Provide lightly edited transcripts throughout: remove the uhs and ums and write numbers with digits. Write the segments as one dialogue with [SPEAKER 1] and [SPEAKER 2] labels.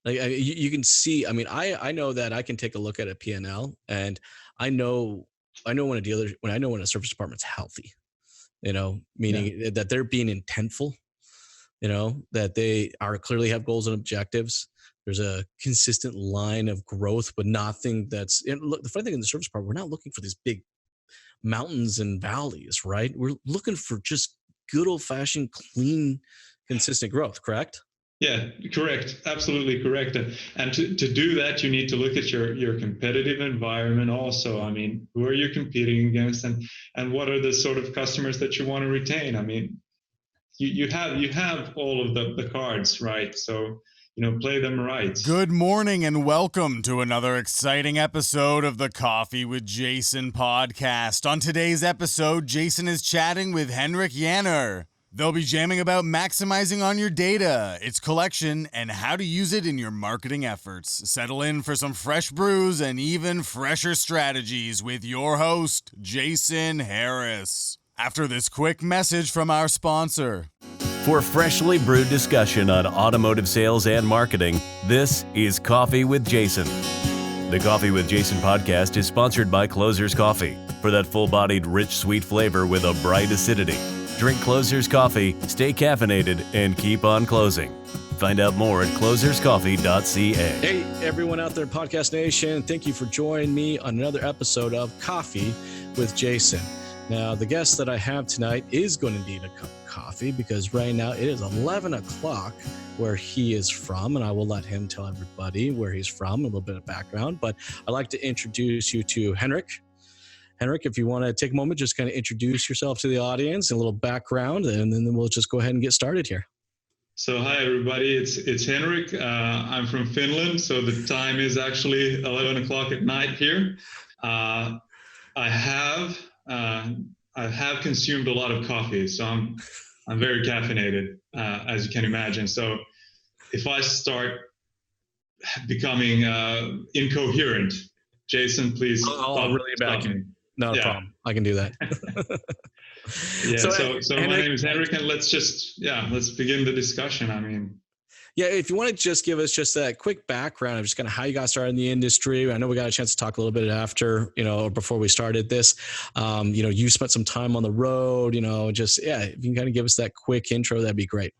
[SPEAKER 1] You can see. I mean, I know that I can take a look at a P&L, and I know I know when a service department's healthy.
[SPEAKER 2] Yeah.
[SPEAKER 1] Meaning that they're being intentful. That they are clearly have goals and objectives. There's a consistent line of growth, but nothing that's. And look, the funny thing in the service department, we're not looking for these big mountains and valleys, right? We're looking for just good old fashioned, clean, consistent growth. Correct?
[SPEAKER 2] Yeah, correct. Absolutely correct. And to do that, you need to look at your competitive environment also. I mean, who are you competing against, and what are the sort of customers that you want to retain? I mean, you have all of the cards, right? So, play them right.
[SPEAKER 3] Good morning and welcome to another exciting episode of the Coffee with Jason podcast. On today's episode, Jason is chatting with Henrik Janér. They'll be jamming about maximizing on your data, its collection, and how to use it in your marketing efforts. Settle in for some fresh brews and even fresher strategies with your host, Jason Harris. After this quick message from our sponsor.
[SPEAKER 4] For freshly brewed discussion on automotive sales and marketing, this is Coffee with Jason. The Coffee with Jason podcast is sponsored by Closer's Coffee. For that full-bodied, rich, sweet flavor with a bright acidity. Drink Closer's Coffee, stay caffeinated, and keep on closing. Find out more at closerscoffee.ca.
[SPEAKER 1] Hey, everyone out there in Podcast Nation. Thank you for joining me on another episode of Coffee with Jason. Now, the guest that I have tonight is going to need a cup of coffee because right now it is 11 o'clock where he is from, and I will let him tell everybody where he's from, a little bit of background. But I'd like to introduce you to Henrik. Henrik, if you want to take a moment, just kind of introduce yourself to the audience and a little background, and then we'll just go ahead and get started here.
[SPEAKER 2] So hi everybody, it's Henrik. I'm from Finland, so the time is actually 11 o'clock at night here. I have consumed a lot of coffee, so I'm very caffeinated, as you can imagine. So if I start becoming incoherent, Jason, please
[SPEAKER 1] I'll really back you. No problem. I can do that.
[SPEAKER 2] Yeah. So my name is Henrik, and let's begin the discussion. I mean.
[SPEAKER 1] Yeah, if you want to just give us just that quick background of just kind of how you got started in the industry. I know we got a chance to talk a little bit after, before we started this. You spent some time on the road, if you can kind of give us that quick intro, that'd be great.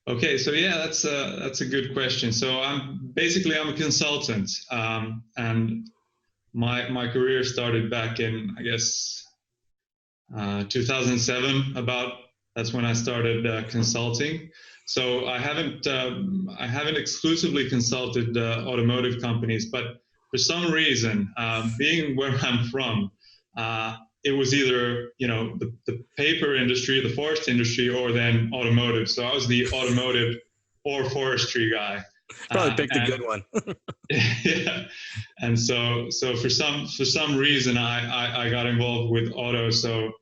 [SPEAKER 2] Okay, so that's a good question. So I'm a consultant, and my career started back in, I guess, 2007. That's when I started consulting. So I haven't exclusively consulted automotive companies, but for some reason, being where I'm from, it was either the paper industry, the forest industry, or then automotive. So I was the automotive or forestry guy.
[SPEAKER 1] Probably picked a good one.
[SPEAKER 2] Yeah, and so for some reason I got involved with auto. So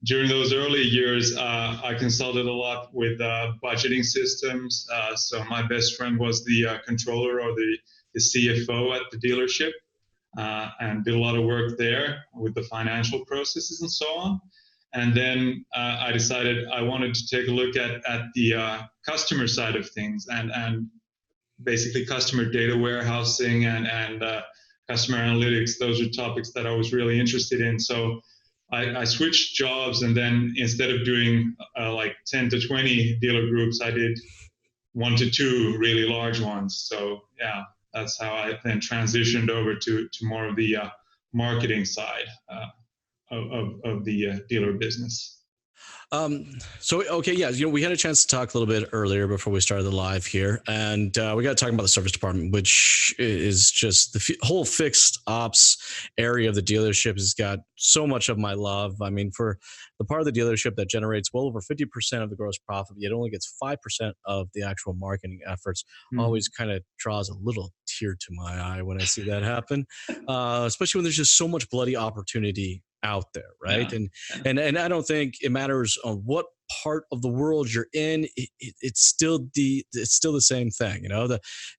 [SPEAKER 2] during those early years, I consulted a lot with budgeting systems. So my best friend was the controller or the CFO at the dealership, and did a lot of work there with the financial processes and so on. And then I decided I wanted to take a look at the customer side of things and basically customer data warehousing and customer analytics. Those are topics that I was really interested in. So I switched jobs, and then instead of doing like 10 to 20 dealer groups, I did 1 to 2 really large ones. So yeah, that's how I then transitioned over to more of the marketing side of the dealer business.
[SPEAKER 1] We had a chance to talk a little bit earlier before we started the live here, and we got to talk about the service department, which is just the whole fixed ops area of the dealership has got so much of my love. I mean, for the part of the dealership that generates well over 50% of the gross profit, yet only gets 5% of the actual marketing efforts, always kind of draws a little tear to my eye when I see that happen, especially when there's just so much bloody opportunity out there, right? Yeah. And I don't think it matters on what part of the world you're in, it's still the same thing.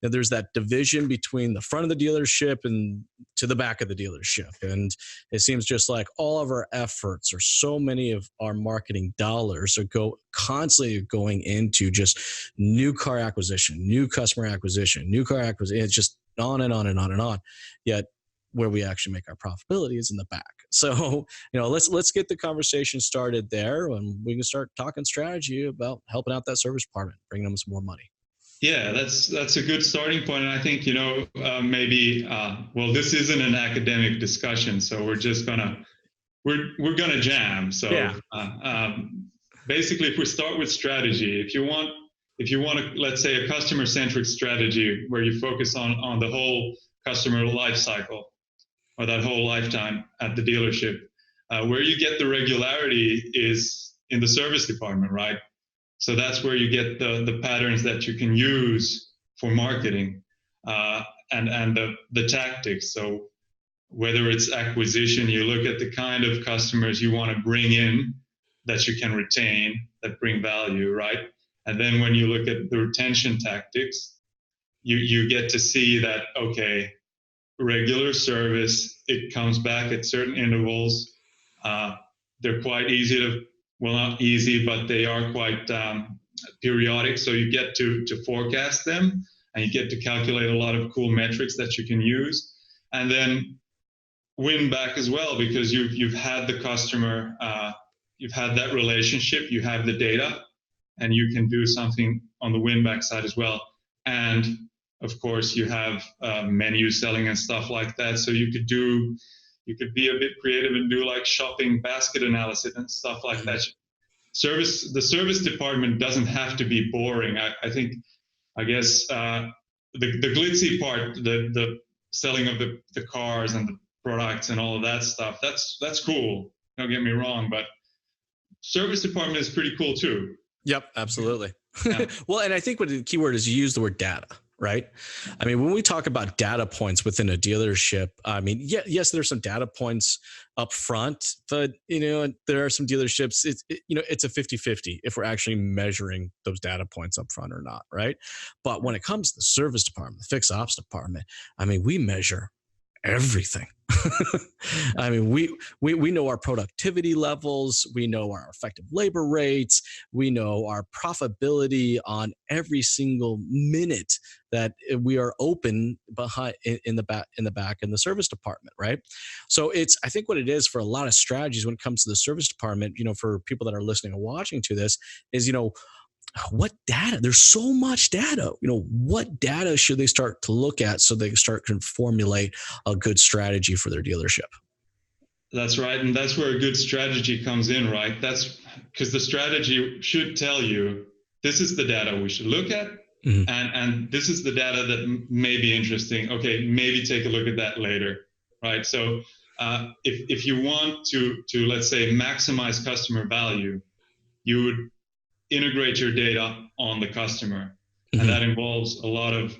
[SPEAKER 1] There's that division between the front of the dealership and to the back of the dealership, and it seems just like all of our efforts, or so many of our marketing dollars, are constantly going into just new car acquisition, new customer acquisition, new car acquisition. It's just on and on and on and on. Yet where we actually make our profitability is in the back. So, let's get the conversation started there, and we can start talking strategy about helping out that service department, bringing them some more money.
[SPEAKER 2] Yeah, that's a good starting point. And I think, maybe, well, this isn't an academic discussion, so we're gonna jam. So
[SPEAKER 1] Yeah.
[SPEAKER 2] Basically, if we start with strategy, if you want to, let's say, a customer-centric strategy where you focus on the whole customer life cycle, or that whole lifetime at the dealership, where you get the regularity is in the service department, right? So that's where you get the patterns that you can use for marketing, and the tactics. So whether it's acquisition, you look at the kind of customers you want to bring in that you can retain, that bring value, right? And then when you look at the retention tactics, you get to see that, okay, regular service, it comes back at certain intervals. They're quite easy to, well, not easy, but they are quite periodic. So you get to forecast them, and you get to calculate a lot of cool metrics that you can use, and then win back as well, because you've had the customer, you've had that relationship, you have the data, and you can do something on the win back side as well. And of course, you have menu selling and stuff like that. So you could be a bit creative and do like shopping basket analysis and stuff like that. The service department doesn't have to be boring. I guess the glitzy part, the selling of the cars and the products and all of that stuff, that's cool. Don't get me wrong, but service department is pretty cool too.
[SPEAKER 1] Yep, absolutely.
[SPEAKER 2] Yeah.
[SPEAKER 1] Well, and I think what the key word is, you use the word data, right? I mean, when we talk about data points within a dealership, I mean, yes, there's some data points up front, but, there are some dealerships, it's a 50-50 if we're actually measuring those data points up front or not, right? But when it comes to the service department, the fixed ops department, I mean, we measure everything. I mean, we know our productivity levels, we know our effective labor rates, we know our profitability on every single minute that we are open behind in the back in the service department, right? So I think what it is for a lot of strategies when it comes to the service department, for people that are listening and watching to this, is what data? There's so much data. What data should they start to look at so they can formulate a good strategy for their dealership?
[SPEAKER 2] That's right. And that's where a good strategy comes in, right? That's because the strategy should tell you, this is the data we should look at. Mm-hmm. And this is the data that may be interesting. Okay, maybe take a look at that later, right? So if you want to, let's say, maximize customer value, you would integrate your data on the customer. Mm-hmm. And that involves a lot of,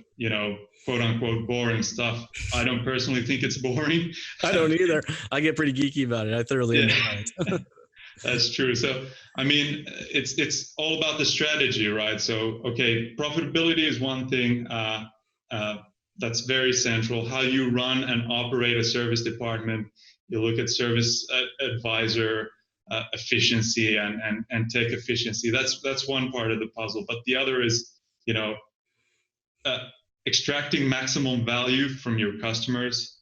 [SPEAKER 2] quote unquote, boring stuff. I don't personally think it's boring.
[SPEAKER 1] I don't either. I get pretty geeky about it. I thoroughly enjoy it.
[SPEAKER 2] That's true. So, I mean, it's all about the strategy, right? So, okay, profitability is one thing that's very central. How you run and operate a service department. You look at service advisor efficiency and tech efficiency. That's one part of the puzzle. But the other is, extracting maximum value from your customers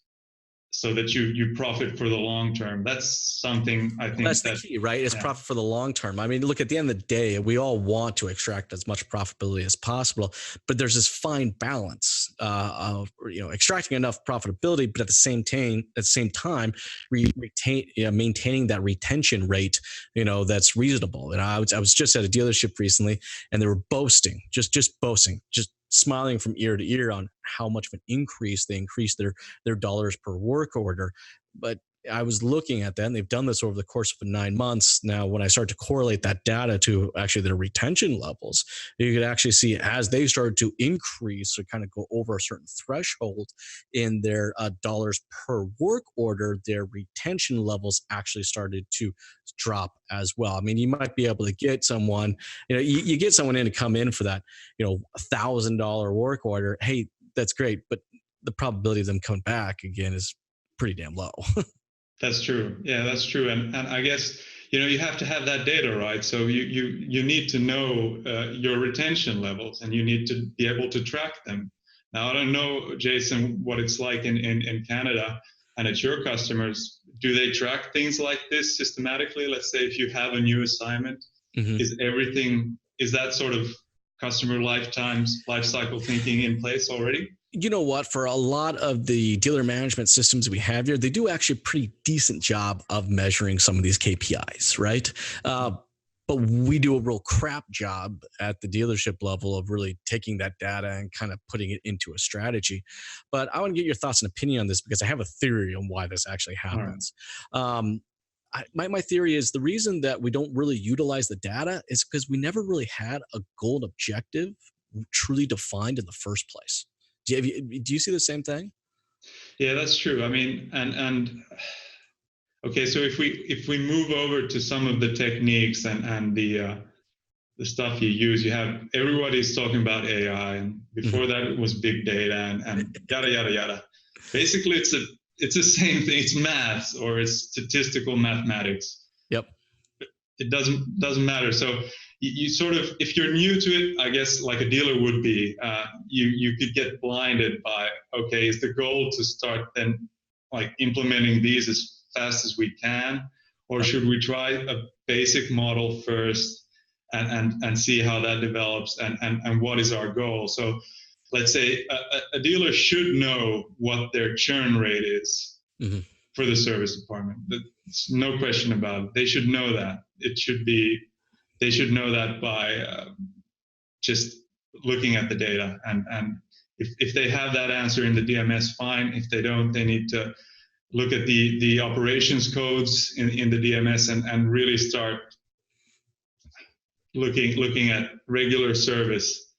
[SPEAKER 2] so that you profit for the long term. That's something I think
[SPEAKER 1] that's the key, right? It's profit for the long term. I mean, look, at the end of the day, we all want to extract as much profitability as possible, but there's this fine balance of extracting enough profitability, but at the same time, maintaining that retention rate, that's reasonable. And I was just at a dealership recently, and they were boasting, just smiling from ear to ear on how much of an increase they increased their dollars per work order. But I was looking at that, and they've done this over the course of 9 months. Now, when I start to correlate that data to actually their retention levels, you could actually see as they started to increase or kind of go over a certain threshold in their dollars per work order, their retention levels actually started to drop as well. I mean, you might be able to get someone, you get someone in to come in for that, $1,000 work order. Hey, that's great, but the probability of them coming back again is pretty damn low.
[SPEAKER 2] That's true. Yeah, that's true. And I guess, you have to have that data, right? So you need to know your retention levels, and you need to be able to track them. Now, I don't know, Jason, what it's like in Canada and at your customers. Do they track things like this systematically? Let's say if you have a new assignment, is that sort of customer life cycle thinking in place already?
[SPEAKER 1] You know what? For a lot of the dealer management systems we have here, they do actually a pretty decent job of measuring some of these KPIs, right? But we do a real crap job at the dealership level of really taking that data and kind of putting it into a strategy. But I want to get your thoughts and opinion on this, because I have a theory on why this actually happens. My theory is the reason that we don't really utilize the data is because we never really had a goal and objective truly defined in the first place. Do you see the same thing?
[SPEAKER 2] Yeah, that's true. I mean, and okay, so if we move over to some of the techniques and the stuff you use, you have everybody's talking about AI, and before that it was big data and yada yada yada. Basically, it's the same thing. It's math, or it's statistical mathematics.
[SPEAKER 1] Yep.
[SPEAKER 2] It doesn't matter. So you sort of, if you're new to it, I guess like a dealer would be, you could get blinded by, okay, is the goal to start then like implementing these as fast as we can, or should we try a basic model first and see how that develops, and what is our goal? So let's say a dealer should know what their churn rate is for the service department. There's no question about it. They should know that. They should know that by just looking at the data. And if they have that answer in the DMS, fine. If they don't, they need to look at the operations codes in the DMS and really start looking at regular service.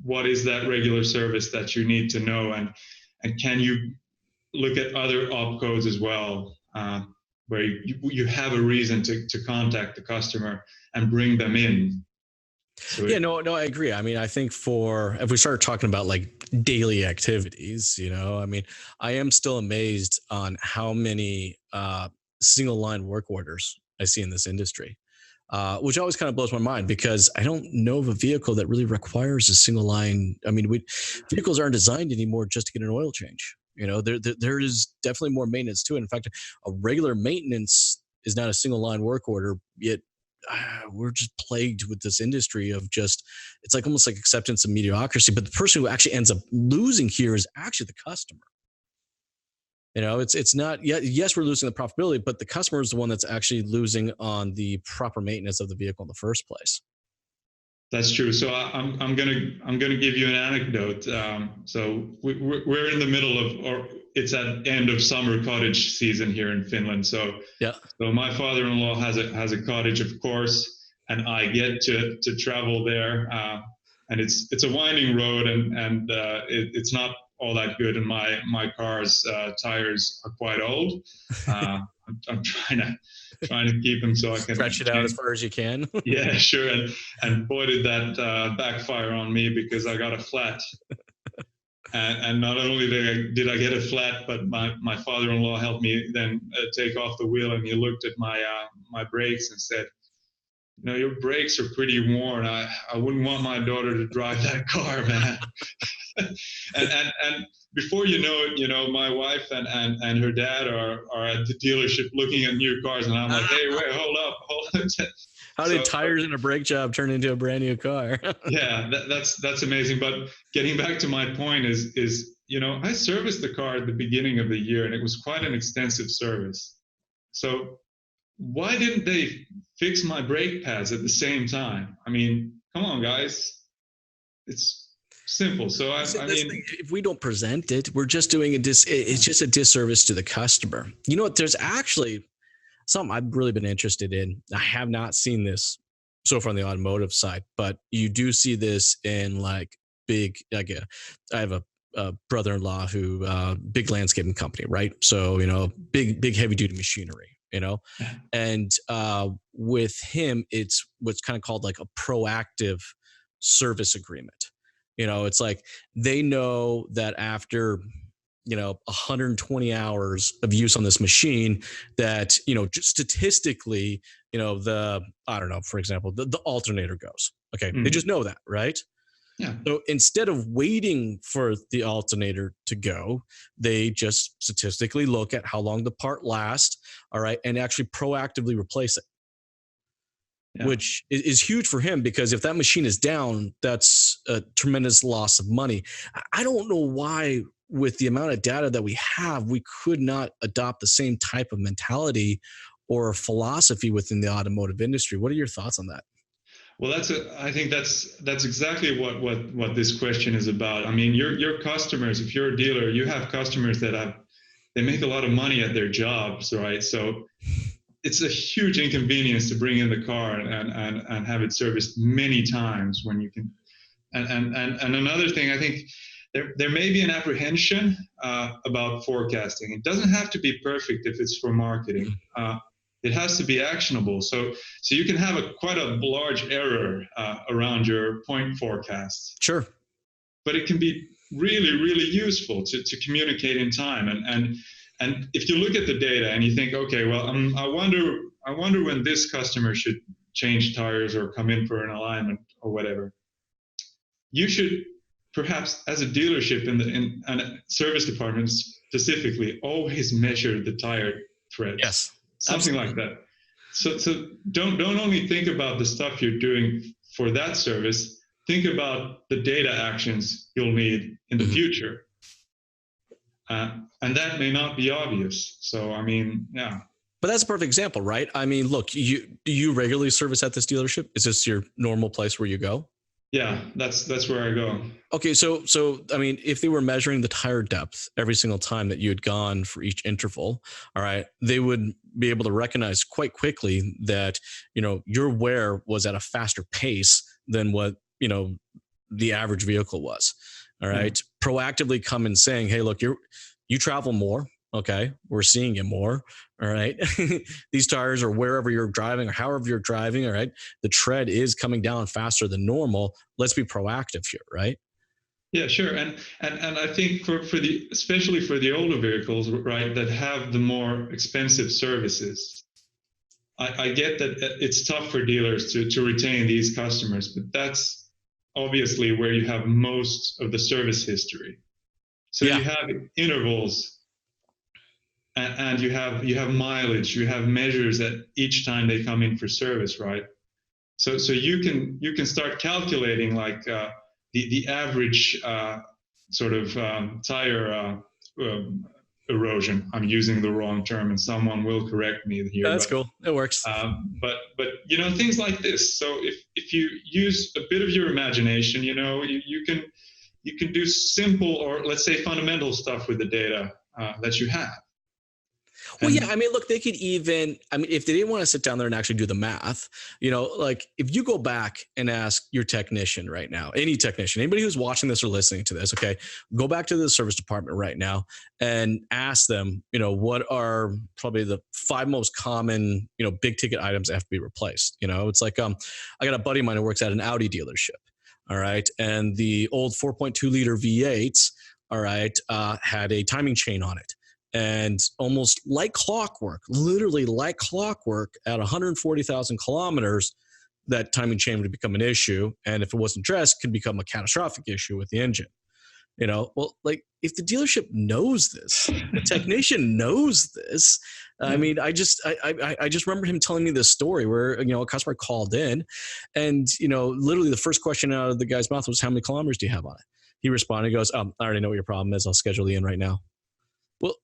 [SPEAKER 2] What is that regular service that you need to know? And can you look at other op codes as well, where you have a reason to contact the customer and bring them in. So
[SPEAKER 1] I agree. I mean, I think if we start talking about like daily activities, I mean, I am still amazed on how many single line work orders I see in this industry, which always kind of blows my mind, because I don't know of a vehicle that really requires a single line. I mean, vehicles aren't designed anymore just to get an oil change. There is definitely more maintenance to it. In fact, a regular maintenance is not a single line work order, yet we're just plagued with this industry of it's like almost like acceptance of mediocrity. But the person who actually ends up losing here is actually the customer. It's not, yes, we're losing the profitability, but the customer is the one that's actually losing on the proper maintenance of the vehicle in the first place.
[SPEAKER 2] That's true. So I'm gonna give you an anecdote. So we're in the middle of, or it's at end of summer cottage season here in Finland. So
[SPEAKER 1] yeah.
[SPEAKER 2] So my father-in-law has a cottage, of course, and I get to travel there. And it's a winding road, and it's not all that good. And my car's tires are quite old. I'm trying to keep them so I can
[SPEAKER 1] stretch it out as far as you can.
[SPEAKER 2] Yeah, sure. And boy, did that backfire on me, because I got a flat. And not only did I get a flat, but my father-in-law helped me then take off the wheel, and he looked at my brakes and said, your brakes are pretty worn. I wouldn't want my daughter to drive that car, man. and before you know it, my wife and her dad are at the dealership looking at new cars, and I'm like, hey, wait, hold up.
[SPEAKER 1] How did tires and a brake job turn into a brand new car?
[SPEAKER 2] Yeah, that's amazing. But getting back to my point is I serviced the car at the beginning of the year, and it was quite an extensive service. So why didn't they fix my brake pads at the same time? I mean, come on, guys. It's Simple. So I mean,
[SPEAKER 1] if we don't present it, we're just doing it's just a disservice to the customer. You know what? There's actually something I've really been interested in. I have not seen this so far on the automotive side, but you do see this in like big, I have a brother-in-law who big landscaping company, right? So, big heavy duty machinery, and with him, it's what's kind of called like a proactive service agreement. It's like they know that after 120 hours of use on this machine that, just statistically, I don't know, for example, the alternator goes. Okay. They just know that, right?
[SPEAKER 2] Yeah.
[SPEAKER 1] So instead of waiting for the alternator to go, they just statistically look at how long the part lasts. All right. And actually proactively replace it. Yeah. Which is huge for him, because if that machine is down, that's a tremendous loss of money. I don't know why, with the amount of data that we have, we could not adopt the same type of mentality or philosophy within the automotive industry. What are your thoughts on that?
[SPEAKER 2] Well, I think that's exactly what this question is about. I mean, your customers, if you're a dealer, you have customers that they make a lot of money at their jobs, right? So it's a huge inconvenience to bring in the car and have it serviced many times when you can. And another thing, I think there may be an apprehension about forecasting. It doesn't have to be perfect if it's for marketing. It has to be actionable. So you can have quite a large error around your point forecast.
[SPEAKER 1] Sure.
[SPEAKER 2] But it can be really, really useful to communicate in time. And if you look at the data and you think, okay, well, I wonder when this customer should change tires or come in for an alignment or whatever, you should perhaps, as a dealership in a service department specifically, always measure the tire tread.
[SPEAKER 1] Yes,
[SPEAKER 2] something like that. So don't only think about the stuff you're doing for that service. Think about the data actions you'll need in the future. And that may not be obvious. So, I mean, yeah.
[SPEAKER 1] But that's a perfect example, right? I mean, look, do you regularly service at this dealership? Is this your normal place where you go?
[SPEAKER 2] Yeah, that's where I go.
[SPEAKER 1] Okay, so I mean, if they were measuring the tire depth every single time that you had gone for each interval, all right, they would be able to recognize quite quickly that, your wear was at a faster pace than what, the average vehicle was. All right. Proactively come in saying, hey, look, you travel more. Okay. We're seeing you more. All right. These tires, or wherever you're driving or however you're driving. All right. The tread is coming down faster than normal. Let's be proactive here. Right.
[SPEAKER 2] Yeah, sure. And I think especially for the older vehicles, right, that have the more expensive services, I get that it's tough for dealers to retain these customers, but that's obviously where you have most of the service history. So you have intervals, and you have mileage, you have measures at each time they come in for service, right? So you can start calculating like the average sort of tire erosion. I'm using the wrong term, and someone will correct me here.
[SPEAKER 1] That's cool. It works.
[SPEAKER 2] But things like this. So if you use a bit of your imagination, you can do simple, or let's say fundamental stuff with the data that you have.
[SPEAKER 1] Well, yeah, I mean, look, they could even, if they didn't want to sit down there and actually do the math, like if you go back and ask your technician right now, any technician, anybody who's watching this or listening to this, okay, go back to the service department right now and ask them, what are probably the 5 most common, big ticket items that have to be replaced. It's like, I got a buddy of mine who works at an Audi dealership. All right. And the old 4.2 liter V8s, all right, had a timing chain on it. And almost like clockwork, literally like clockwork, at 140,000 kilometers, that timing chain would become an issue. And if it wasn't addressed, could become a catastrophic issue with the engine. Well, like if the dealership knows this, the technician knows this. I mean, I just remember him telling me this story where, a customer called in and, literally the first question out of the guy's mouth was, how many kilometers do you have on it? He responded, he goes, I already know what your problem is. I'll schedule you in right now. Well,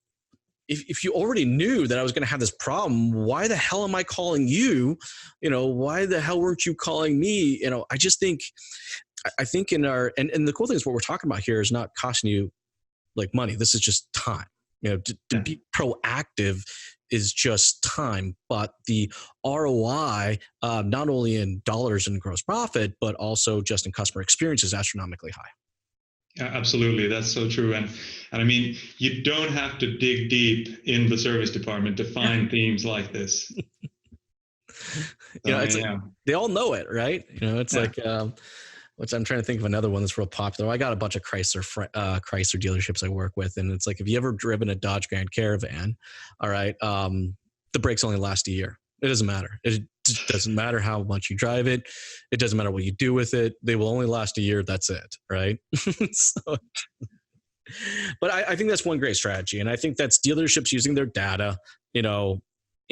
[SPEAKER 1] if you already knew that I was going to have this problem, why the hell am I calling you? Why the hell weren't you calling me? I just think I think in our, and the cool thing is what we're talking about here is not costing you like money. This is just time. To be proactive is just time, but the ROI, not only in dollars and gross profit, but also just in customer experience is astronomically high.
[SPEAKER 2] Yeah, absolutely. That's so true. And I mean, you don't have to dig deep in the service department to find themes like this.
[SPEAKER 1] It's like, they all know it, right? It's like, which I'm trying to think of another one that's real popular. I got a bunch of Chrysler dealerships I work with. And it's like, if you ever driven a Dodge Grand Caravan, all right, the brakes only last a year. It doesn't matter. It doesn't matter how much you drive it. It doesn't matter what you do with it. They will only last a year. That's it. Right. But I think that's one great strategy. And I think that's dealerships using their data,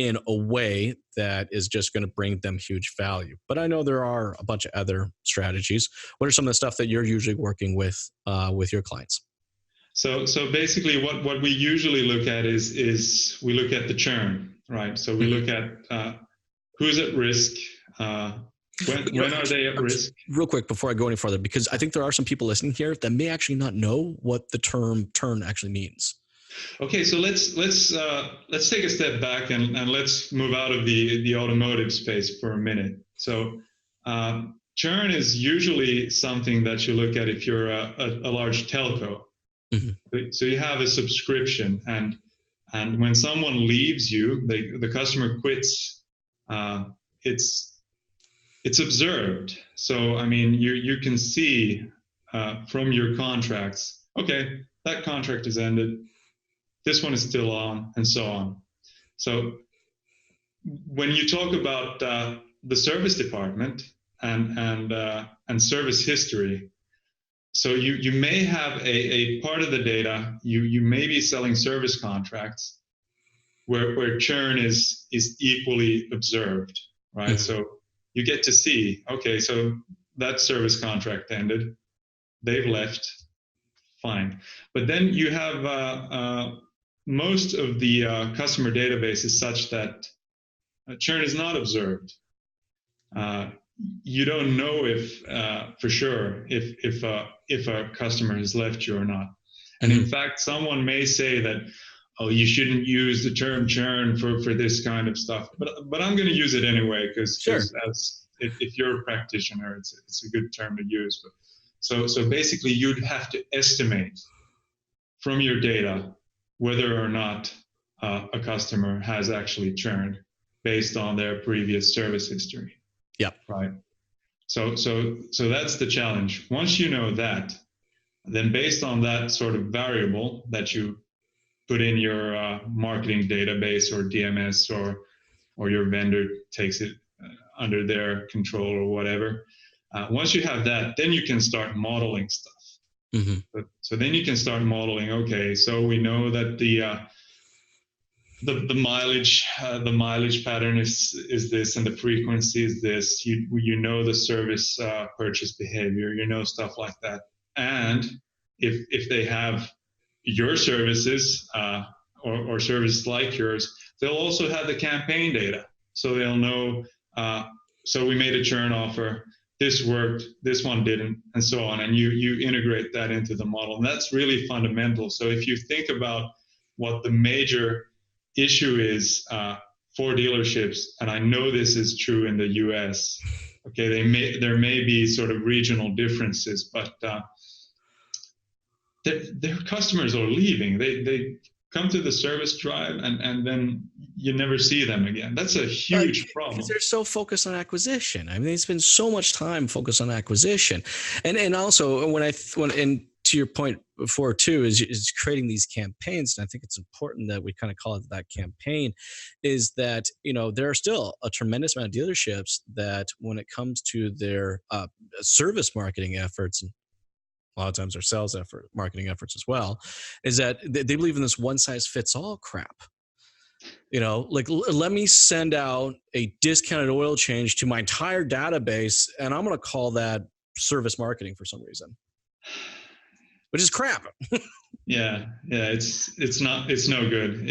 [SPEAKER 1] in a way that is just going to bring them huge value. But I know there are a bunch of other strategies. What are some of the stuff that you're usually working with your clients?
[SPEAKER 2] So basically what we usually look at is we look at the churn, right? So we look at who's at risk, when are they at risk?
[SPEAKER 1] Real quick before I go any further, because I think there are some people listening here that may actually not know what the term churn actually means.
[SPEAKER 2] Okay, so let's take a step back and let's move out of the automotive space for a minute. So churn is usually something that you look at if you're a large telco. Mm-hmm. So you have a subscription, and when someone leaves you, the customer quits. It's observed. So I mean, you can see from your contracts, okay, that contract is ended. This one is still on, and so on. So when you talk about the service department and service history, so you may have a part of the data, you may be selling service contracts where churn is equally observed, right? Mm-hmm. So you get to see, okay, so that service contract ended, they've left, fine. But then you have most of the customer database is such that churn is not observed. You don't know if for sure if a customer has left you or not. And in fact, someone may say that, oh, you shouldn't use the term churn for this kind of stuff. But I'm going to use it anyway because
[SPEAKER 1] sure.
[SPEAKER 2] If you're a practitioner, it's a good term to use. But so basically, you'd have to estimate from your data whether or not a customer has actually churned based on their previous service history.
[SPEAKER 1] Yep.
[SPEAKER 2] Right. So that's the challenge. Once you know that, then based on that sort of variable that you put in your marketing database or DMS or your vendor takes it under their control or whatever. Once you have that, then you can start modeling stuff. Mm-hmm. So then you can start modeling. Okay, so we know that the mileage pattern is this, and the frequency is this. You know the service purchase behavior. You know stuff like that. And if they have your services or services like yours, they'll also have the campaign data. So they'll know. So we made a churn offer. This worked, this one didn't, and so on. And you integrate that into the model. And that's really fundamental. So if you think about what the major issue is for dealerships, and I know this is true in the US, okay, there may be sort of regional differences, but their customers are leaving. They come to the service drive and then you never see them again. That's a huge problem.
[SPEAKER 1] Because they're so focused on acquisition. I mean, they spend so much time focused on acquisition. And also when to your point before too, is creating these campaigns. And I think it's important that we kind of call it that campaign, is that, there are still a tremendous amount of dealerships that when it comes to their service marketing efforts, and a lot of times their sales effort, marketing efforts as well, is that they believe in this one size fits all crap. Like, let me send out a discounted oil change to my entire database, and I'm going to call that service marketing for some reason, which is crap.
[SPEAKER 2] Yeah. It's no good.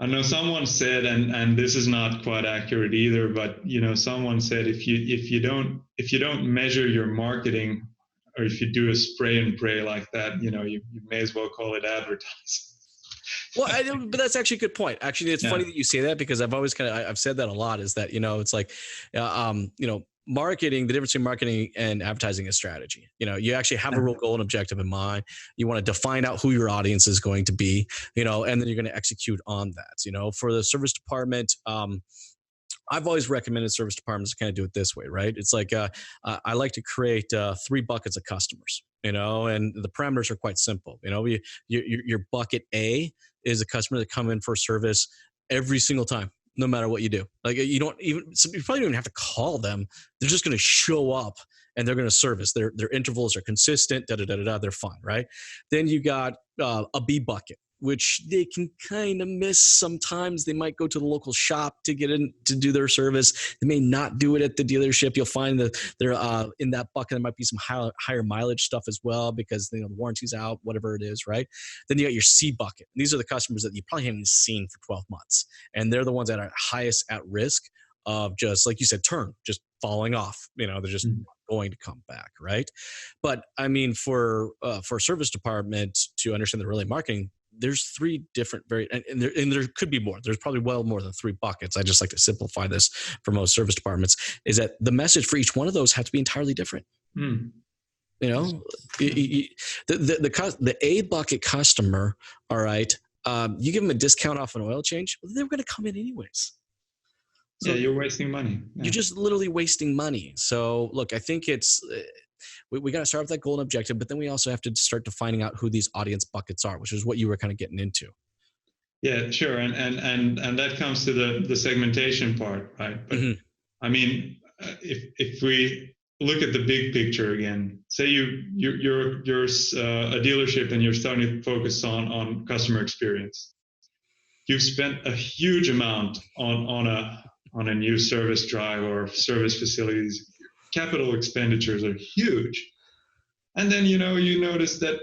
[SPEAKER 2] I know someone said, and this is not quite accurate either, but someone said if you don't measure your marketing, or if you do a spray and pray like that, you may as well call it advertising.
[SPEAKER 1] Well, but that's actually a good point. Actually, it's funny that you say that, because I've always I've said that a lot, is that, it's like, marketing, the difference between marketing and advertising is strategy. You actually have a real goal and objective in mind. You want to define out who your audience is going to be, and then you're going to execute on that. For the service department, I've always recommended service departments to kind of do it this way, right? It's like, I like to create 3 buckets of customers, and the parameters are quite simple. Your bucket A is a customer that come in for service every single time, no matter what you do. Like, you probably don't even have to call them. They're just going to show up and they're going to service. Their intervals are consistent, they're fine, right? Then you got a B bucket, which they can kind of miss sometimes. They might go to the local shop to get in to do their service. They may not do it at the dealership. You'll find that they're in that bucket. There might be some higher mileage stuff as well, because the warranty's out, whatever it is, right? Then you got your C bucket. These are the customers that you probably haven't seen for 12 months. And they're the ones that are highest at risk of, just like you said, just falling off. They're just going to come back, right? But I mean, for a service department to understand the relay marketing, there's 3 different and there could be more. There's probably well more than 3 buckets. I just like to simplify this for most service departments, is that the message for each one of those have to be entirely different. The A bucket customer, all right, you give them a discount off an oil change, they're going to come in anyways. So
[SPEAKER 2] you're wasting money. Yeah.
[SPEAKER 1] You're just literally wasting money. So look, I think it's, we got to start with that goal and objective, but then we also have to start defining out who these audience buckets are, which is what you were kind of getting into.
[SPEAKER 2] Yeah, sure. And that comes to the segmentation part, right? But I mean, if we look at the big picture again, say you're a dealership and you're starting to focus on customer experience. You've spent a huge amount on a new service drive or service facilities. Capital expenditures are huge. And then, you notice that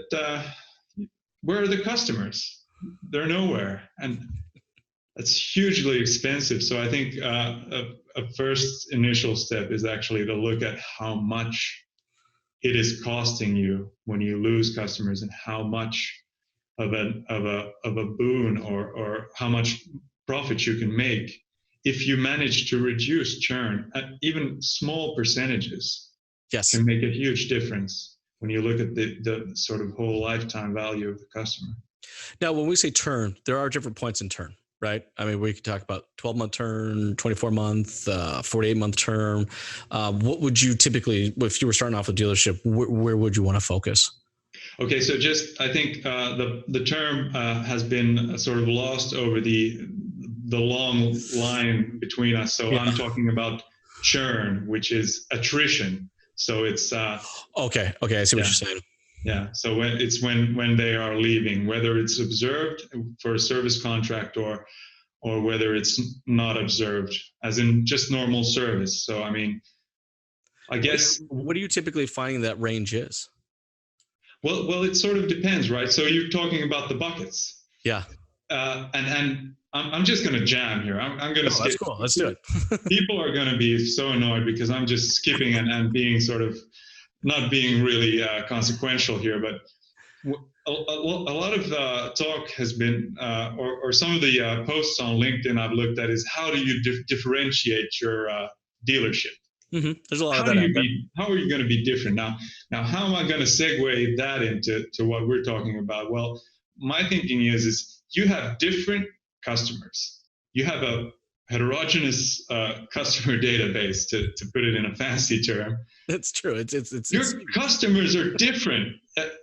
[SPEAKER 2] where are the customers? They're nowhere. And that's hugely expensive. So I think a first initial step is actually to look at how much it is costing you when you lose customers, and how much of a boon or how much profit you can make if you manage to reduce churn at even small percentages.
[SPEAKER 1] Yes,
[SPEAKER 2] can make a huge difference when you look at the sort of whole lifetime value of the customer.
[SPEAKER 1] Now, when we say turn, there are different points in turn, right? I mean, we could talk about 12-month turn, 24-month, 48-month turn. What would you typically, if you were starting off a dealership, where would you want to focus?
[SPEAKER 2] Okay, so I think the term has been sort of lost over the long line between us. So I'm talking about churn, which is attrition. So it's
[SPEAKER 1] okay. I see what you're saying.
[SPEAKER 2] Yeah. So when they are leaving, whether it's observed for a service contract or whether it's not observed, as in just normal service. So I mean, I guess
[SPEAKER 1] what are you typically finding that range is?
[SPEAKER 2] Well, it sort of depends, right? So you're talking about the buckets.
[SPEAKER 1] Yeah.
[SPEAKER 2] And I'm just going to jam here. I'm going to skip.
[SPEAKER 1] That's cool. Let's do it.
[SPEAKER 2] People are going to be so annoyed because I'm just skipping and being sort of not being really consequential here. But a lot of talk has been, or some of the posts on LinkedIn I've looked at, is how do you differentiate your dealership?
[SPEAKER 1] There's a lot of that.
[SPEAKER 2] How are you going to be different? Now, how am I going to segue that into what we're talking about? Well, my thinking is you have different customers. You have a heterogeneous customer database, to put it in a fancy term.
[SPEAKER 1] That's true.
[SPEAKER 2] Your customers are different.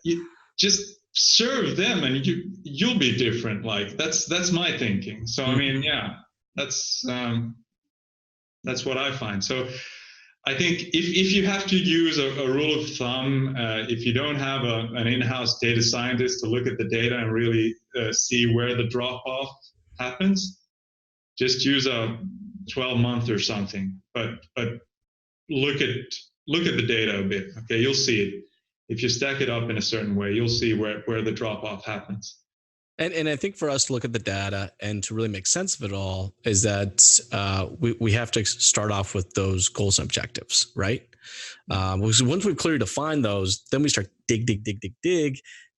[SPEAKER 2] You just serve them, and you'll be different. Like that's my thinking. So I mean, yeah, that's what I find. So I think if you have to use a rule of thumb, if you don't have an in-house data scientist to look at the data and really see where the drop-off happens, just use a 12-month or something. But look at the data a bit. Okay, you'll see it. If you stack it up in a certain way, you'll see where the drop-off happens.
[SPEAKER 1] And I think for us to look at the data and to really make sense of it all is that we have to start off with those goals and objectives, right? Because once we've clearly defined those, then we start dig.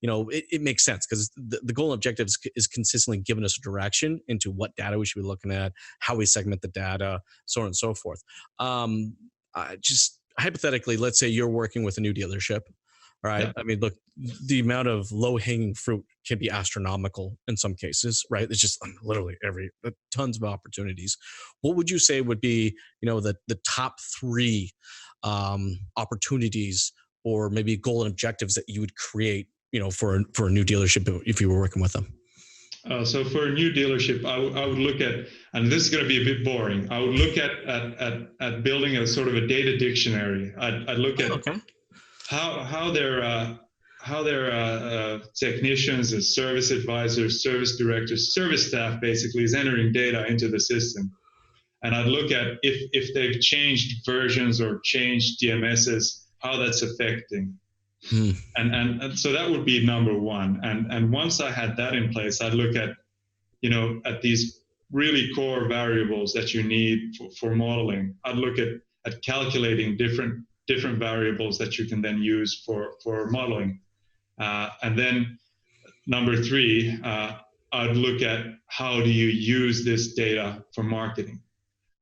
[SPEAKER 1] It makes sense because the goal and objectives is consistently giving us a direction into what data we should be looking at, how we segment the data, so on and so forth. Just hypothetically, let's say you're working with a new dealership. Right.
[SPEAKER 2] Yeah.
[SPEAKER 1] I mean, look, the amount of low hanging fruit can be astronomical in some cases, right? It's just literally tons of opportunities. What would you say would be, the top three opportunities or maybe goal and objectives that you would create, for a new dealership if you were working with them?
[SPEAKER 2] So for a new dealership, I would look at, and this is going to be a bit boring. I would look at building a sort of a data dictionary. I'd look at how their technicians and service advisors, service directors, service staff basically is entering data into the system. And I'd look at if they've changed versions or changed DMSs, how that's affecting. And so that would be number one. And once I had that in place, I'd look at, at these really core variables that you need for modeling. I'd look at calculating different variables that you can then use for modeling. And then number three, I'd look at how do you use this data for marketing?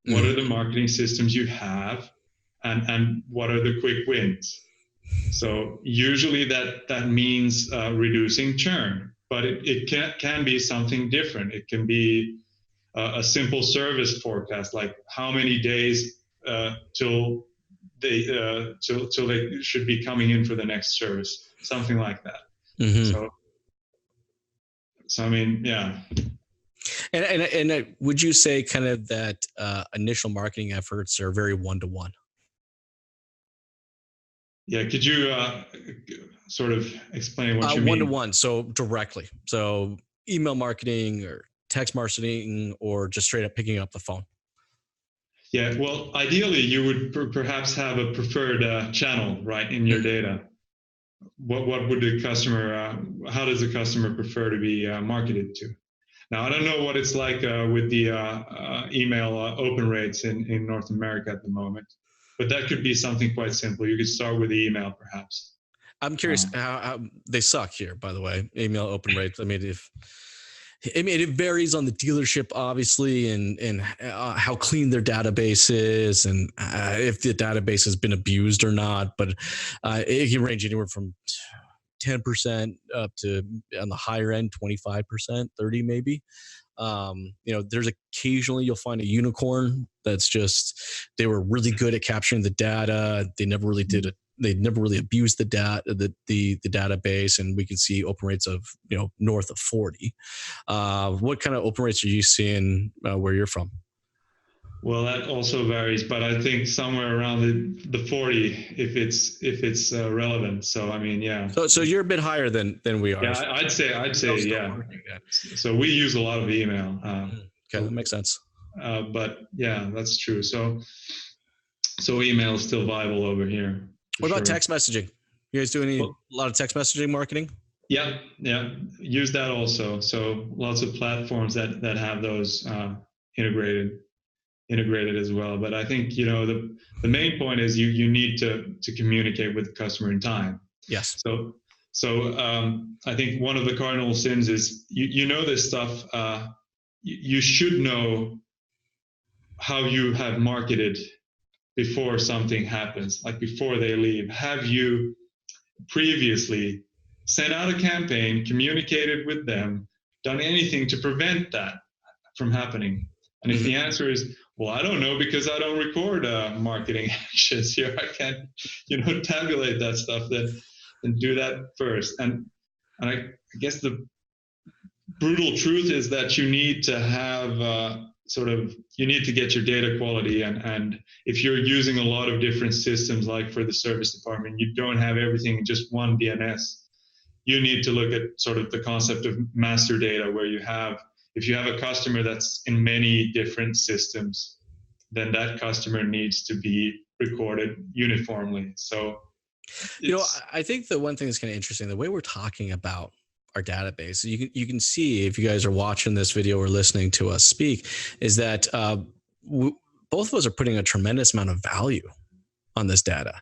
[SPEAKER 2] What are the marketing systems you have, and what are the quick wins? So usually that means reducing churn, but it can be something different. It can be a simple service forecast, like how many days till they should be coming in for the next service, something like that. So I mean, yeah.
[SPEAKER 1] And would you say kind of that initial marketing efforts are very one-to-one?
[SPEAKER 2] Yeah, could you sort of explain what you mean?
[SPEAKER 1] One-to-one, so directly. So email marketing or text marketing or just straight up picking up the phone?
[SPEAKER 2] Yeah, well, ideally you would perhaps have a preferred channel, right, in your data. What would the customer, how does the customer prefer to be marketed to? Now, I don't know what it's like with the email open rates in North America at the moment, but that could be something quite simple. You could start with the email, perhaps.
[SPEAKER 1] I'm curious how they suck here, by the way, email open rates. I mean, it varies on the dealership, obviously, and how clean their database is, and if the database has been abused or not. But it can range anywhere from 10% up to, on the higher end, 25%, 30 maybe. There's occasionally you'll find a unicorn that's just, they were really good at capturing the data. They never really did it. They never really abused the data, the database, and we can see open rates of north of 40. What kind of open rates are you seeing where you're from?
[SPEAKER 2] Well, that also varies, but I think somewhere around the 40 if it's relevant. So I mean, yeah.
[SPEAKER 1] So you're a bit higher than we are.
[SPEAKER 2] Yeah, I'd say yeah. So we use a lot of email.
[SPEAKER 1] Okay, that makes sense.
[SPEAKER 2] But yeah, that's true. So email is still viable over here.
[SPEAKER 1] What about text messaging? You guys doing a lot of text messaging marketing?
[SPEAKER 2] Yeah, use that also. So lots of platforms that have those integrated as well. But I think the main point is you need to communicate with the customer in time.
[SPEAKER 1] Yes.
[SPEAKER 2] So I think one of the cardinal sins is you know this stuff. You should know how you have marketed before something happens, like before they leave. Have you previously sent out a campaign, communicated with them, done anything to prevent that from happening? And if the answer is, well, I don't know because I don't record marketing actions here, I can't, tabulate that stuff, then do that first. And I guess the brutal truth is that you need to have you need to get your data quality. And if you're using a lot of different systems, like for the service department, you don't have everything in just one DNS. You need to look at sort of the concept of master data, where if you have a customer that's in many different systems, then that customer needs to be recorded uniformly. So,
[SPEAKER 1] I think the one thing that's kind of interesting, the way we're talking about our database, you can see if you guys are watching this video or listening to us speak, is that both of us are putting a tremendous amount of value on this data.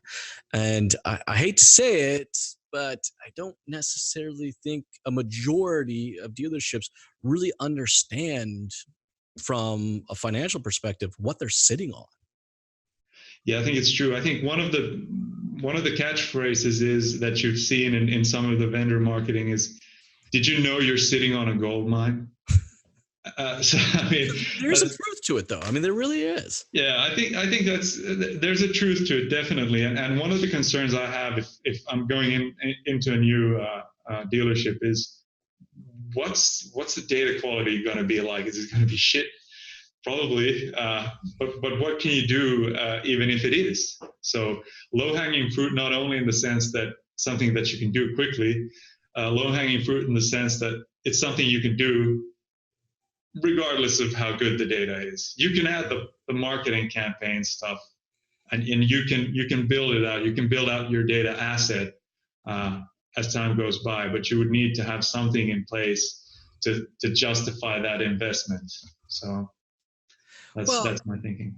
[SPEAKER 1] And I hate to say it, but I don't necessarily think a majority of dealerships really understand from a financial perspective what they're sitting on.
[SPEAKER 2] Yeah, I think it's true. I think one of the catchphrases is that you've seen in some of the vendor marketing is, "Did you know you're sitting on a gold mine?" So I mean,
[SPEAKER 1] there's a truth to it, though. I mean, there really is.
[SPEAKER 2] Yeah, I think there's a truth to it, definitely. And one of the concerns I have if I'm going into a new dealership is, what's the data quality going to be like? Is it going to be shit? Probably, but what can you do even if it is? So low-hanging fruit, not only in the sense that something that you can do quickly, low-hanging fruit in the sense that it's something you can do regardless of how good the data is. You can add the marketing campaign stuff, and you can build it out. You can build out your data asset as time goes by, but you would need to have something in place to justify that investment. So that's my thinking.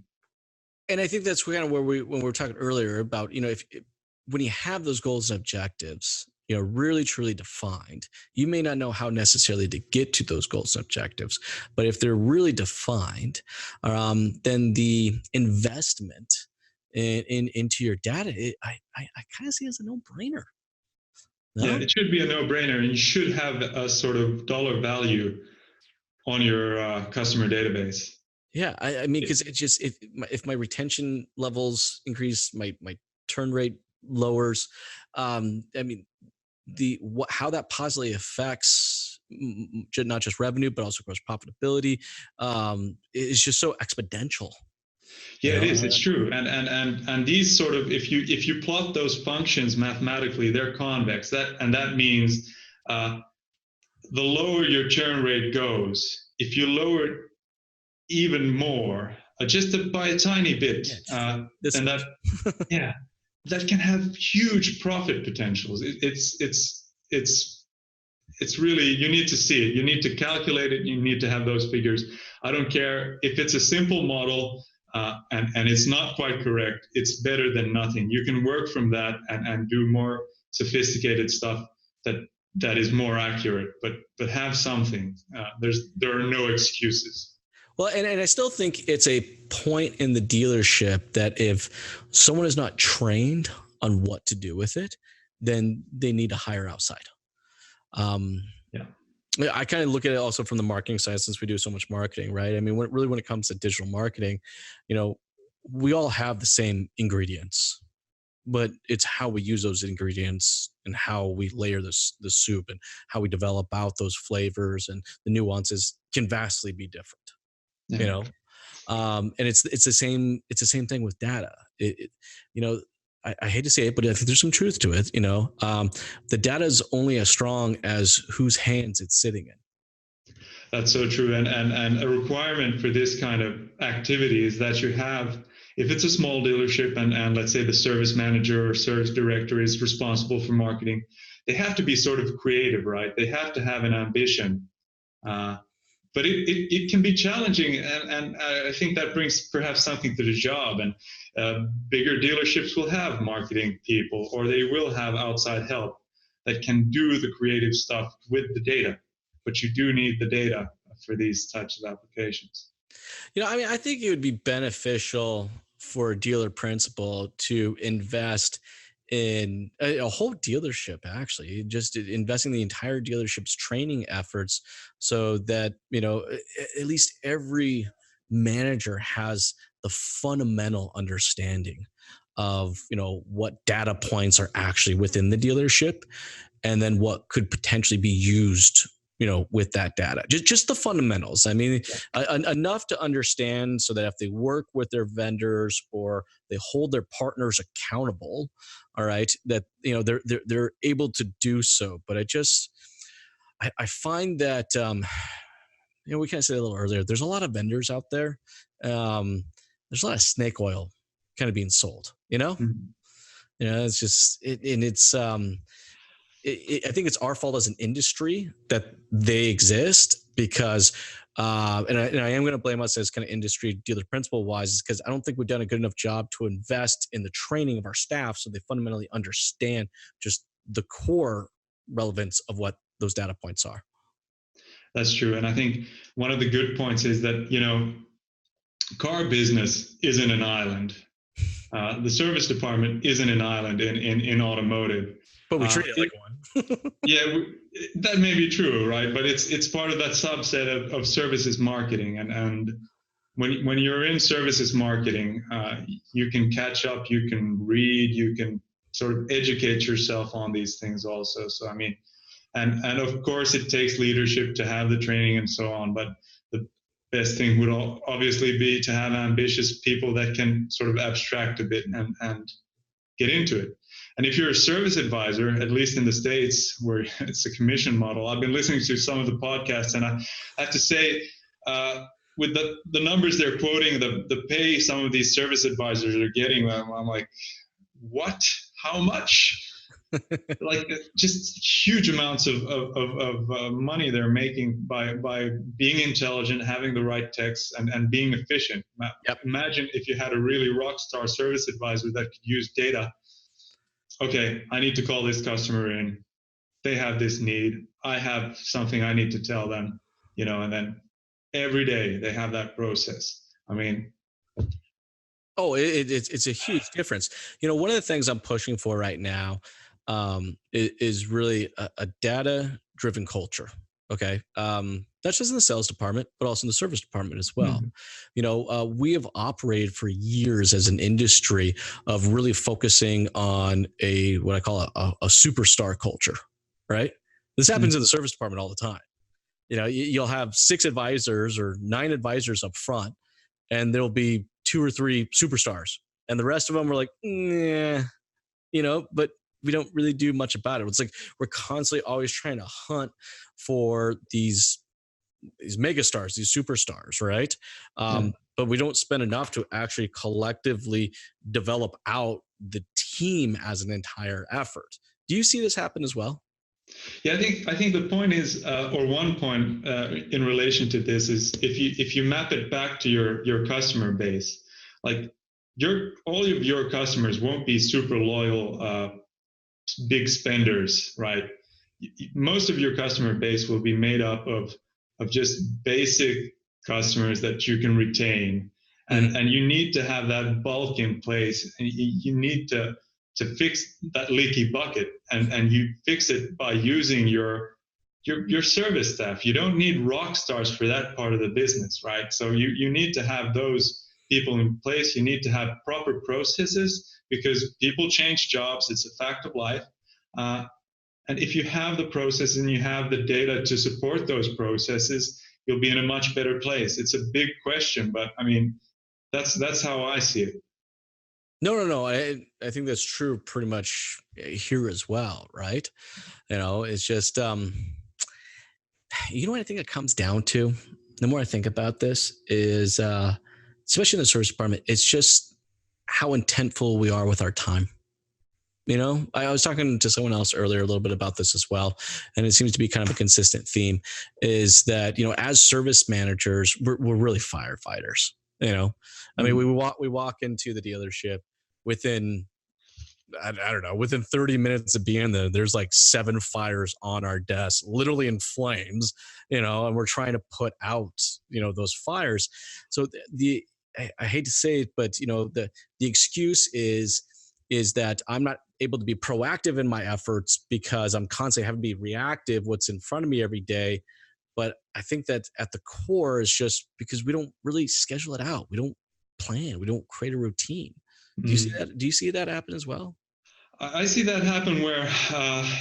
[SPEAKER 1] And I think that's kind of where when we were talking earlier about, when you have those goals and objectives, really truly defined, you may not know how necessarily to get to those goals and objectives, but if they're really defined, then the investment into your data, I kind of see it as a no-brainer. No?
[SPEAKER 2] Yeah, it should be a no-brainer, and you should have a sort of dollar value on your customer database.
[SPEAKER 1] Yeah, I mean, because it's just if my retention levels increase, my turn rate lowers. I mean, how that positively affects not just revenue but also gross profitability is just so exponential.
[SPEAKER 2] Yeah, it is. It's true. And these sort of, if you plot those functions mathematically, they're convex. That means the lower your churn rate goes, if you lower it even more, just by a tiny bit, then that can have huge profit potentials. It's really, you need to see it. You need to calculate it. You need to have those figures. I don't care if it's a simple model and it's not quite correct. It's better than nothing. You can work from that and do more sophisticated stuff that is more accurate. But have something. There are no excuses.
[SPEAKER 1] Well, and I still think it's a point in the dealership that if someone is not trained on what to do with it, then they need to hire outside. I kind of look at it also from the marketing side, since we do so much marketing, right? I mean, when it comes to digital marketing, we all have the same ingredients, but it's how we use those ingredients and how we layer the soup and how we develop out those flavors, and the nuances can vastly be different.
[SPEAKER 2] Yeah.
[SPEAKER 1] And it's the same thing with data. I hate to say it, but I think there's some truth to it. The data is only as strong as whose hands it's sitting in.
[SPEAKER 2] That's so true. And a requirement for this kind of activity is that you have, if it's a small dealership and let's say the service manager or service director is responsible for marketing, they have to be sort of creative, right? They have to have an ambition. But it can be challenging, and I think that brings perhaps something to the job. And bigger dealerships will have marketing people, or they will have outside help that can do the creative stuff with the data. But you do need the data for these types of applications.
[SPEAKER 1] I mean, I think it would be beneficial for a dealer principal to invest in a whole dealership, actually, just investing the entire dealership's training efforts, so that at least every manager has the fundamental understanding of what data points are actually within the dealership, and then what could potentially be used with that data. Just the fundamentals. I mean, enough to understand so that if they work with their vendors or they hold their partners accountable, all right, that they're able to do so. But I find that we kind of said a little earlier, there's a lot of vendors out there. There's a lot of snake oil kind of being sold.
[SPEAKER 2] Mm-hmm.
[SPEAKER 1] It's just and it's I think it's our fault as an industry that they exist, because and I am going to blame us as kind of industry dealer principal wise, is because I don't think we've done a good enough job to invest in the training of our staff so they fundamentally understand just the core relevance of what those data points are.
[SPEAKER 2] That's true. And I think one of the good points is that, car business isn't an island. The service department isn't an island in automotive.
[SPEAKER 1] But we treat it like one.
[SPEAKER 2] Yeah, that may be true, right? But it's part of that subset of services marketing. And when you're in services marketing, you can catch up, you can read, you can sort of educate yourself on these things also. So, I mean, and of course it takes leadership to have the training and so on, but the best thing would obviously be to have ambitious people that can sort of abstract a bit and get into it. And if you're a service advisor, at least in the States where it's a commission model, I've been listening to some of the podcasts, and I have to say, with the numbers they're quoting, the pay some of these service advisors are getting, I'm like, what? How much? Like, just huge amounts of money they're making by being intelligent, having the right text, and being efficient.
[SPEAKER 1] Yep.
[SPEAKER 2] Imagine if you had a really rock star service advisor that could use data. Okay, I need to call this customer in. They have this need. I have something I need to tell them, and then every day they have that process. I mean,
[SPEAKER 1] oh, it's a huge difference. One of the things I'm pushing for right now is really a data-driven culture. Okay. Not just in the sales department, but also in the service department as well. Mm-hmm. We have operated for years as an industry of really focusing on what I call a superstar culture, right? This happens mm-hmm. in the service department all the time. You'll have 6 advisors or 9 advisors up front, and there'll be 2 or 3 superstars, and the rest of them are like, nah, but we don't really do much about it. It's like we're constantly always trying to hunt for these megastars, these superstars, right? But we don't spend enough to actually collectively develop out the team as an entire effort. Do you see this happen as well?
[SPEAKER 2] Yeah, I think the point is, or one point in relation to this is, if you map it back to your customer base, like all of your customers won't be super loyal, big spenders, right? Most of your customer base will be made up of just basic customers that you can retain, and you need to have that bulk in place, and you need to fix that leaky bucket, and you fix it by using your service staff. You don't need rock stars for that part of the business, right? So you need to have those people in place. You need to have proper processes, because people change jobs. It's a fact of life. And if you have the process and you have the data to support those processes, you'll be in a much better place. It's a big question, but I mean, that's how I see it.
[SPEAKER 1] No. I think that's true pretty much here as well, right? It's just, what I think it comes down to, the more I think about this, is, especially in the service department, it's just how intentful we are with our time. I was talking to someone else earlier a little bit about this as well, and it seems to be kind of a consistent theme, is that, as service managers, we're really firefighters. I mean, we walk into the dealership within, I don't know, within 30 minutes of being there, there's like 7 fires on our desk, literally in flames, and we're trying to put out, those fires. So I hate to say it, but the excuse is that I'm not able to be proactive in my efforts because I'm constantly having to be reactive what's in front of me every day. But I think that at the core is just because we don't really schedule it out. We don't plan. We don't create a routine. Do you see that? Do you see that happen as well?
[SPEAKER 2] I see that happen where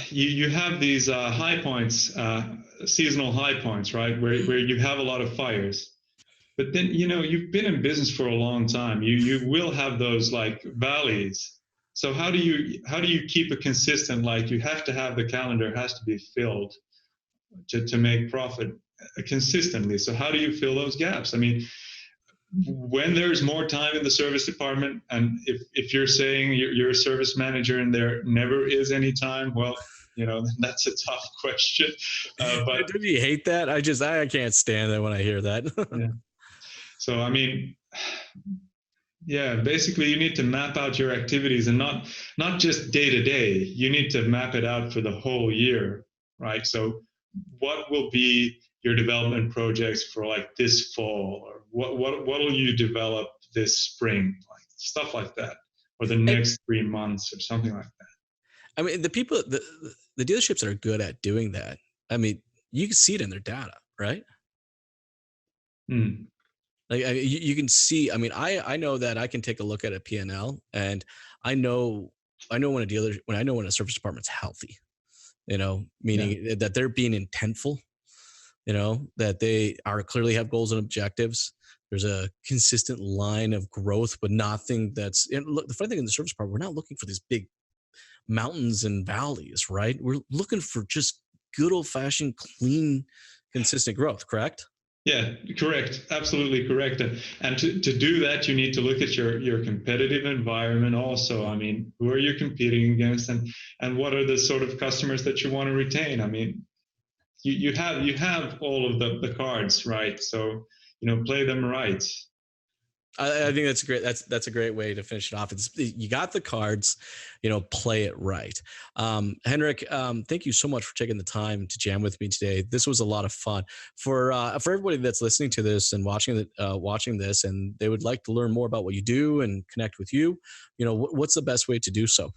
[SPEAKER 2] you have these high points, seasonal high points, right? Where you have a lot of fires. But then, you've been in business for a long time. You will have those like valleys. So how do you keep it consistent? Like, you have to have the calendar has to be filled to make profit consistently. So how do you fill those gaps? I mean, when there's more time in the service department, and if you're saying you're a service manager and there never is any time, well, That's a tough question. But
[SPEAKER 1] do you hate that? I can't stand it when I hear that.
[SPEAKER 2] yeah. So, I mean, yeah, basically you need to map out your activities, and not just day to day. You need to map it out for the whole year, right? So what will be your development projects for like this fall, or what will you develop this spring, like stuff like that, or the next 3 months or something like that.
[SPEAKER 1] I mean, the dealerships that are good at doing that, I mean, you can see it in their data, right? Like you can see. I mean, I know that I can take a look at a P&L, and I know when a service department's healthy, meaning that they're being intentful, that they are clearly have goals and objectives. There's a consistent line of growth, but nothing that's. And look, the funny thing in the service department, we're not looking for these big mountains and valleys, right? We're looking for just good old fashioned, clean, consistent growth. Correct?
[SPEAKER 2] Yeah, correct. Absolutely correct. And to do that, you need to look at your competitive environment also. I mean, who are you competing against, and what are the sort of customers that you want to retain? I mean, you have all of the cards, right? So, play them right.
[SPEAKER 1] I think that's great. That's a great way to finish it off. You got the cards, play it right. Henrik, thank you so much for taking the time to jam with me today. This was a lot of fun. For everybody that's listening to this and watching this, and they would like to learn more about what you do and connect with you, what's the best way to do so?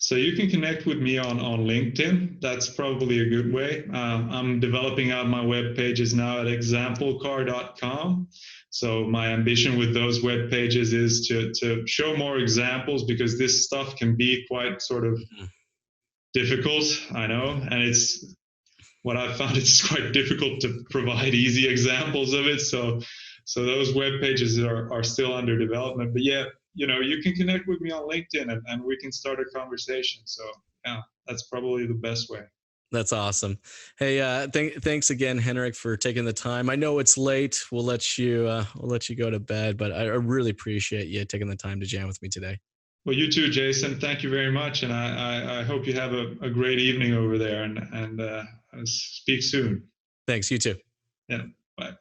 [SPEAKER 2] So you can connect with me on LinkedIn. That's probably a good way. I'm developing out my web pages now at examplecar.com. So my ambition with those web pages is to show more examples, because this stuff can be quite sort of difficult, I know. And it's what I found, it's quite difficult to provide easy examples of it. So those web pages are still under development. But yeah, you can connect with me on LinkedIn and we can start a conversation. So yeah, that's probably the best way.
[SPEAKER 1] That's awesome. Hey, thanks again, Henrik, for taking the time. I know it's late. We'll let you go to bed, but I really appreciate you taking the time to jam with me today.
[SPEAKER 2] Well, you too, Jason. Thank you very much, and I hope you have a great evening over there. And speak soon.
[SPEAKER 1] Thanks. You too.
[SPEAKER 2] Yeah. Bye.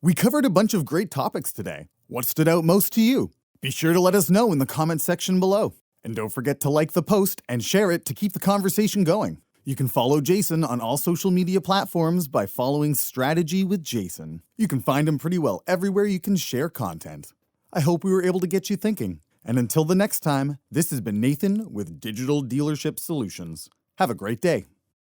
[SPEAKER 3] We covered a bunch of great topics today. What stood out most to you? Be sure to let us know in the comment section below. And don't forget to like the post and share it to keep the conversation going. You can follow Jason on all social media platforms by following Strategy with Jason. You can find him pretty well everywhere you can share content. I hope we were able to get you thinking. And until the next time, this has been Nathan with Digital Dealership Solutions. Have a great day.